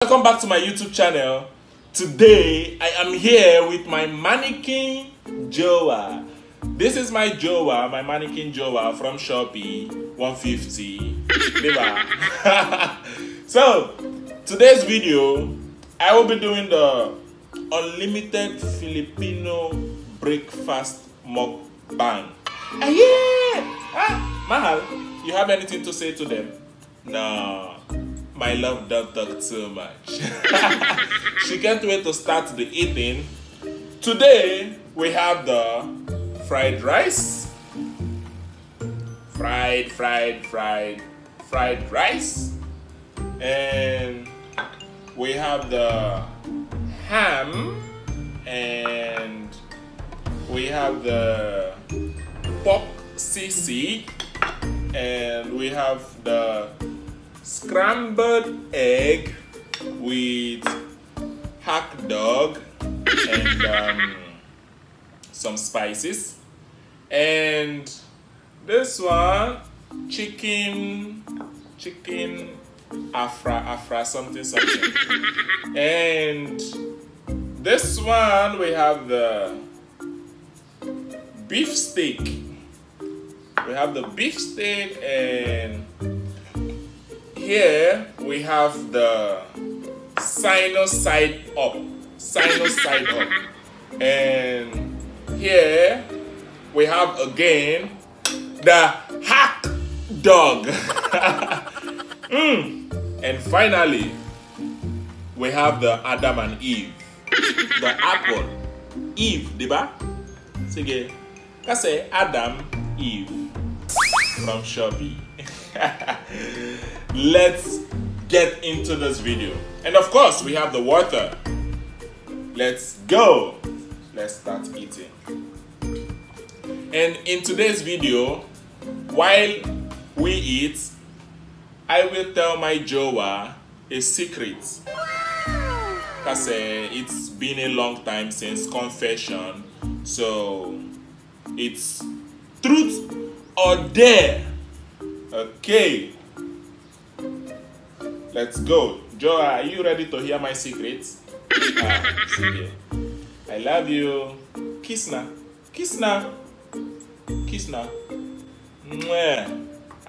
Welcome back to my YouTube channel. Today I am here with my Mannequin Jowa. This is my Jowa, my Mannequin Jowa from Shopee, 150. So today's video, I will be doing the unlimited Filipino breakfast mukbang. Mahal, you have anything to say to them? No. My love don't talk too much. She can't wait to start the eating. Today we have the fried rice. Fried rice. And we have the ham. And we have the pork sisig. And we have the scrambled egg with hot dog and some spices, and this one chicken afra something, and this one we have the beef steak. And here we have the side up, and here we have again the hot dog. And finally we have the Adam and Eve, the apple. Eve, diba? Sige, kasi Adam, Eve from Shopee. Let's get into this video. And of course, we have the water. Let's go. Let's start eating. And in today's video, while we eat, I will tell my Jowa a secret. Because it's been a long time since confession. So it's truth or dare. Okay, let's go. Joa, are you ready to hear my secrets? I love you. Kiss na.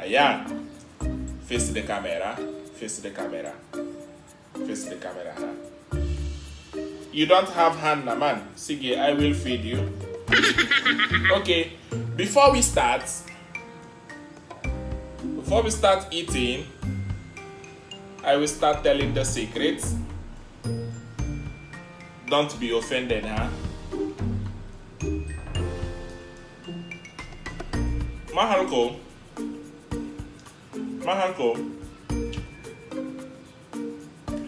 Ayan. Face the camera. Huh? You don't have hand, na man. Sige, I will feed you. Okay, before we start eating, I will start telling the secrets. Don't be offended, huh? Mahalko.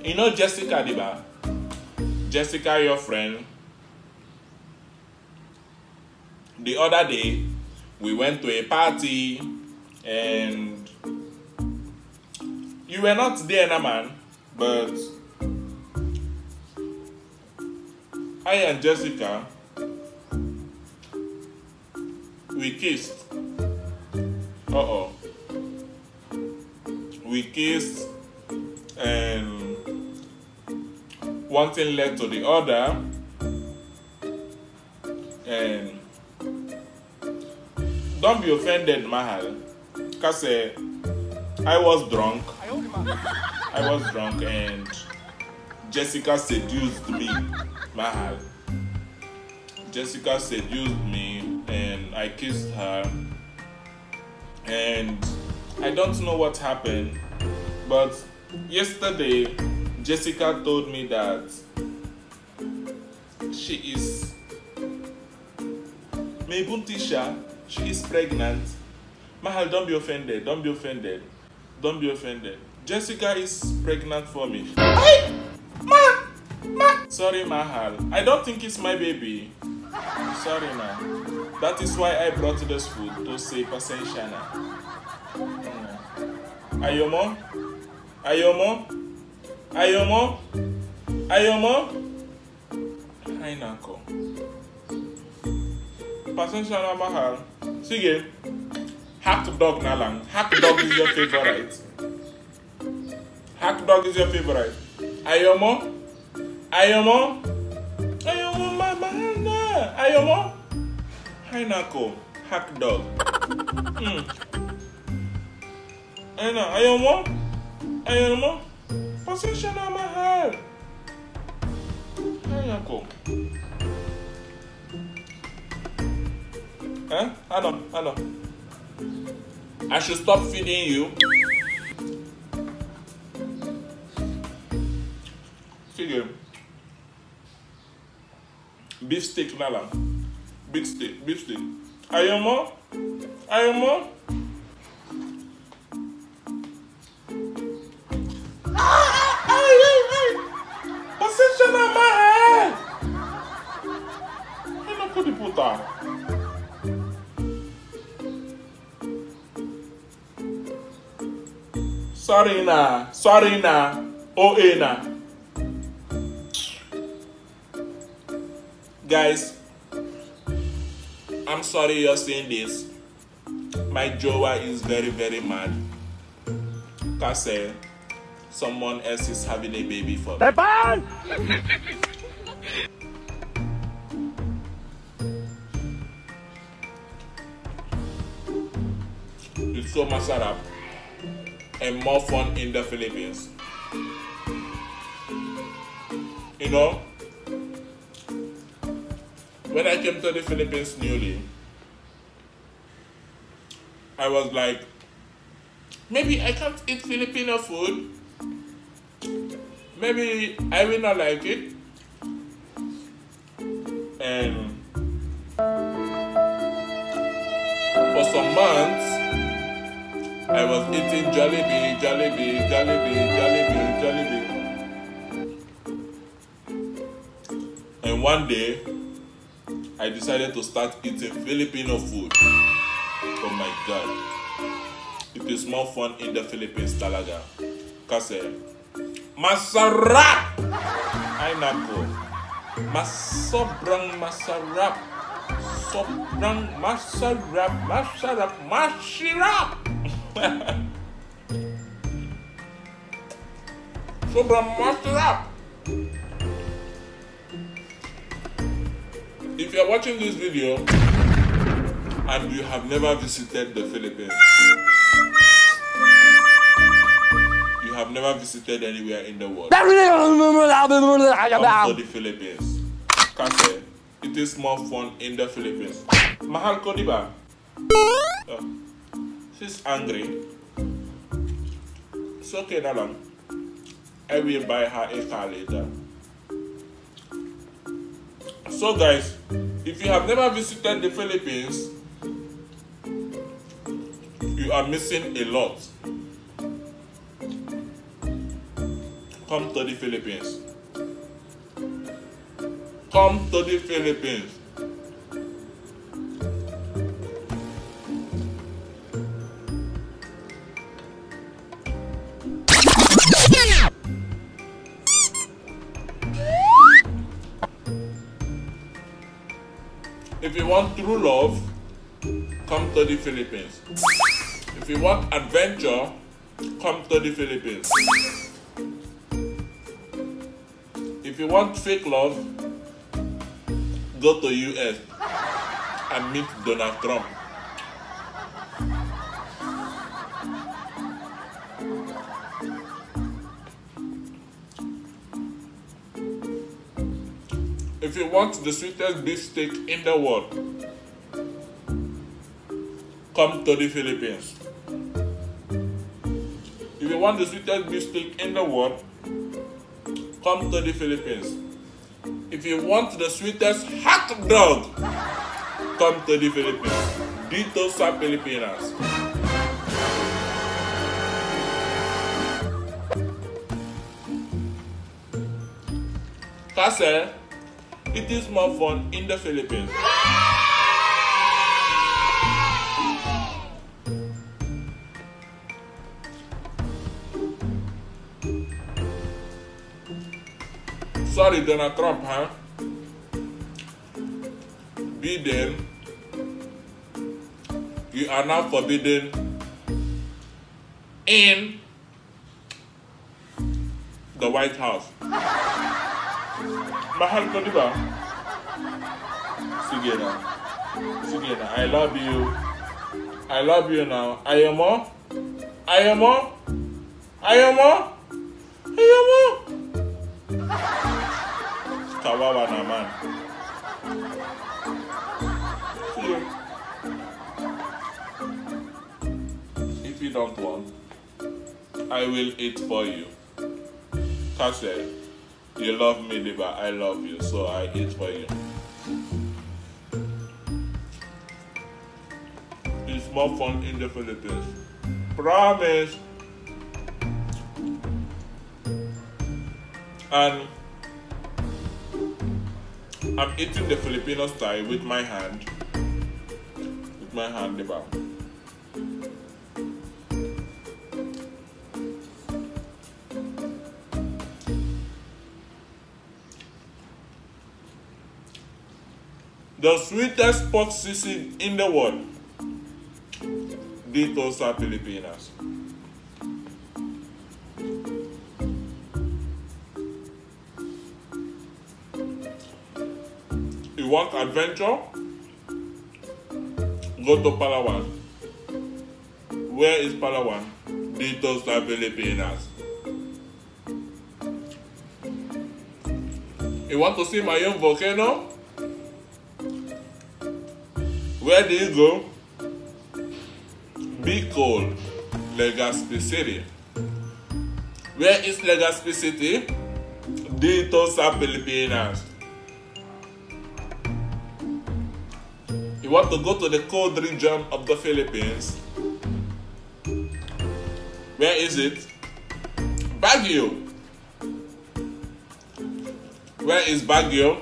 You know Jessica, diba? Jessica, your friend. The other day, we went to a party and you were not there, na man, but I and Jessica, we kissed. We kissed, and one thing led to the other, and don't be offended, Mahal, because I was drunk and Jessica seduced me, Mahal. Jessica seduced me and I kissed her, and I don't know what happened, but yesterday Jessica told me that she is pregnant. Mahal, don't be offended. Jessica is pregnant for me. Hey! Sorry, Mahal. I don't think it's my baby. Sorry, ma. That is why I brought this food to say Pasenshana. Ayomo? Hi, Nako. Pasenshana, Mahal. Sige. Hack dog nalang. Hack dog is your favorite. Hack dog is your favorite. Ayomo? Ayomo? Ayomo mama. Ayomo? Hainako. Hack dog. Ayomo? Ayomo? Position on my head. Hainako. Ano. I should stop feeding you. Sige. Beef steak lala. Beef steak. Ayomo? Ayomo? Position on my head. Hainako di puta. Sorry na, OA na. Guys, I'm sorry you're seeing this. My Jowa is very, very mad. Cause someone else is having a baby for me. It's so much up. And more fun in the Philippines. You know, when I came to the Philippines newly, I was like, maybe I can't eat Filipino food. Maybe I will not like it. And for some months, I was eating Jollibee. And one day, I decided to start eating Filipino food. Oh my God. It is more fun in the Philippines talaga. Kasi, masarap! Ay nako. Sobrang masarap. Sobrang masarap. Sobrang masarap. If you are watching this video and you have never visited the Philippines, you have never visited anywhere in the world, come to the Philippines. Kasi it is more fun in the Philippines. Mahal ko, diba? She's angry. It's okay na lang. I will buy her a car later. So guys, if you have never visited the Philippines, you are missing a lot. Come to the Philippines. Come to the Philippines. If you want true love, come to the Philippines. If you want adventure, come to the Philippines. If you want fake love, go to US and meet Donald Trump. If you want the sweetest beef steak in the world, come to the Philippines. If you want the sweetest beef steak in the world, come to the Philippines. If you want the sweetest hot dog, come to the Philippines. Dito sa Pilipinas. Kasi it is more fun in the Philippines. Sorry, Donald Trump, huh? Biden, you are now forbidden in the White House. Mahal ko, di ba? Sige na. Sige na. I love you. I love you now. Ayaw mo? Ayaw mo? Ayaw mo? Ayaw mo? Kawawa naman. Sige. If you don't want, I will eat for you. Kasi, you love me, diba? I love you, so I eat for you. It's more fun in the Philippines. Promise. And I'm eating the Filipino style with my hand. With my hand, diba? The sweetest pork sisig in the world. Dito sa Pilipinas. You want adventure? Go to Palawan. Where is Palawan? Dito sa Pilipinas. You want to see my own volcano? Where do you go? Bicol, Legazpi City. Where is Legazpi City? Dito sa Pilipinas. You want to go to the cold region of the Philippines? Where is it? Baguio. Where is Baguio?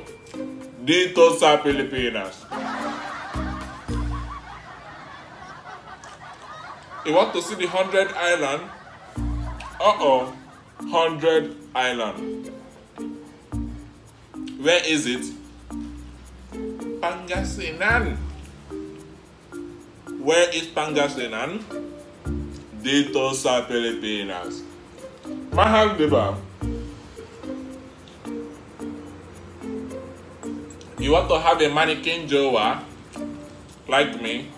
Dito sa Pilipinas. You want to see the 100 Island? 100 Island. Where is it? Pangasinan. Where is Pangasinan? Dito sa Pilipinas. Mahal, diba? You want to have a Mannequin Jowa? Like me?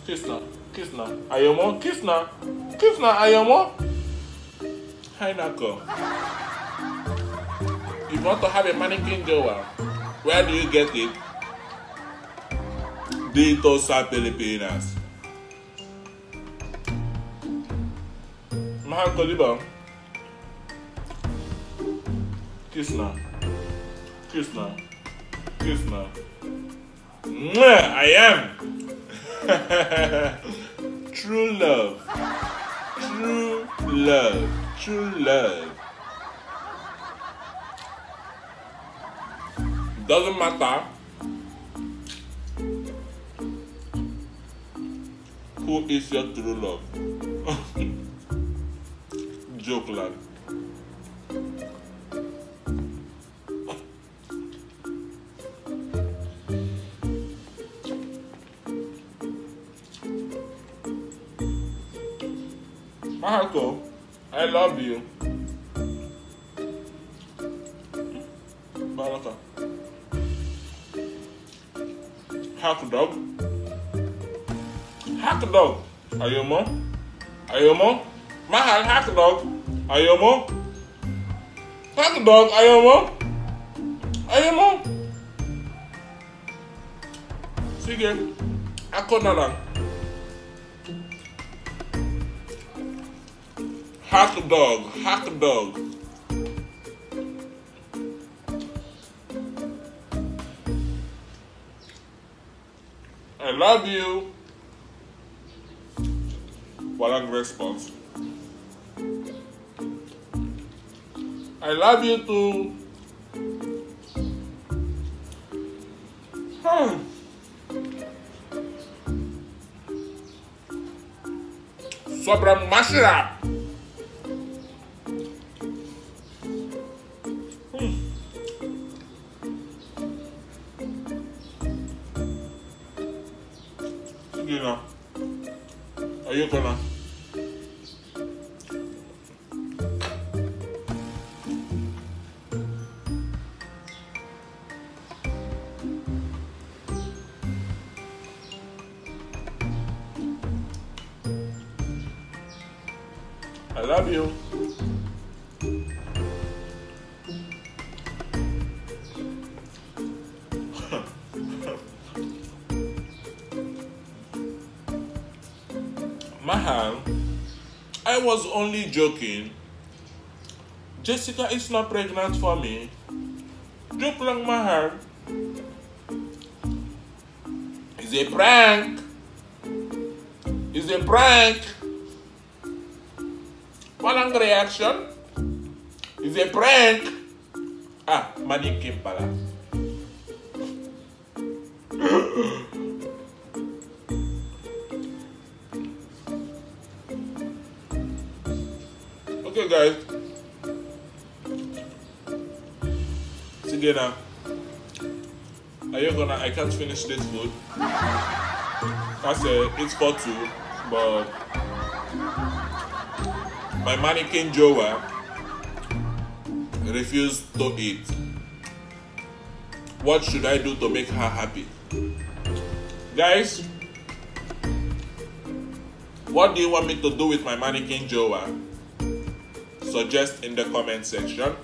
Kiss na. Kiss na. Ayaw mo? Kiss na. Kiss na. Ayaw mo? Hay nako. You want to have a Mannequin Jowa? Where do you get it? Dito sa Pilipinas. Mahal ko, diba? Kiss na. Kiss na. Kiss na. Mwah! I am! True love. True love. True love. Doesn't matter who is your true love. Joke lad. Mahako, I love you. Baraka. Hack dog. Hack dog. Ayomo. Ayomo. Mahal hack dog. Ayomo. Hack dog. Ayomo. Ayomo. Sige. Ako na lang. Hack dog. Hack dog. I love you. Walang response. I love you too. Sobrang masarap. Sige na. Ayoko na. love you. Mahal, I was only joking. Jessica is not pregnant for me. Joke lang, Mahal. It's a prank. It's a prank. Walang reaction. It's a prank. Ah, Mannequin pala. Okay, guys. Sige na. I can't finish this food. It's for two, but my Mannequin Jowa refused to eat. What should I do to make her happy? Guys, what do you want me to do with my Mannequin Jowa? Suggest in the comment section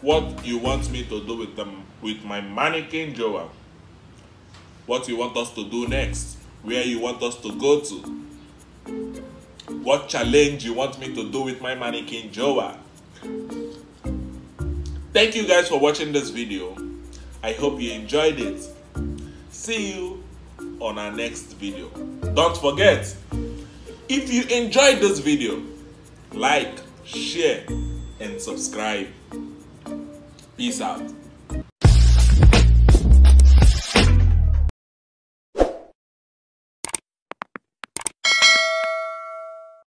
what you want me to do with my Mannequin Jowa. What you want us to do next, where you want us to go to, what challenge you want me to do with my Mannequin Jowa. Thank you guys for watching this video. I hope you enjoyed it. See you on our next video. Don't forget, if you enjoyed this video, like, share, and subscribe. Peace out.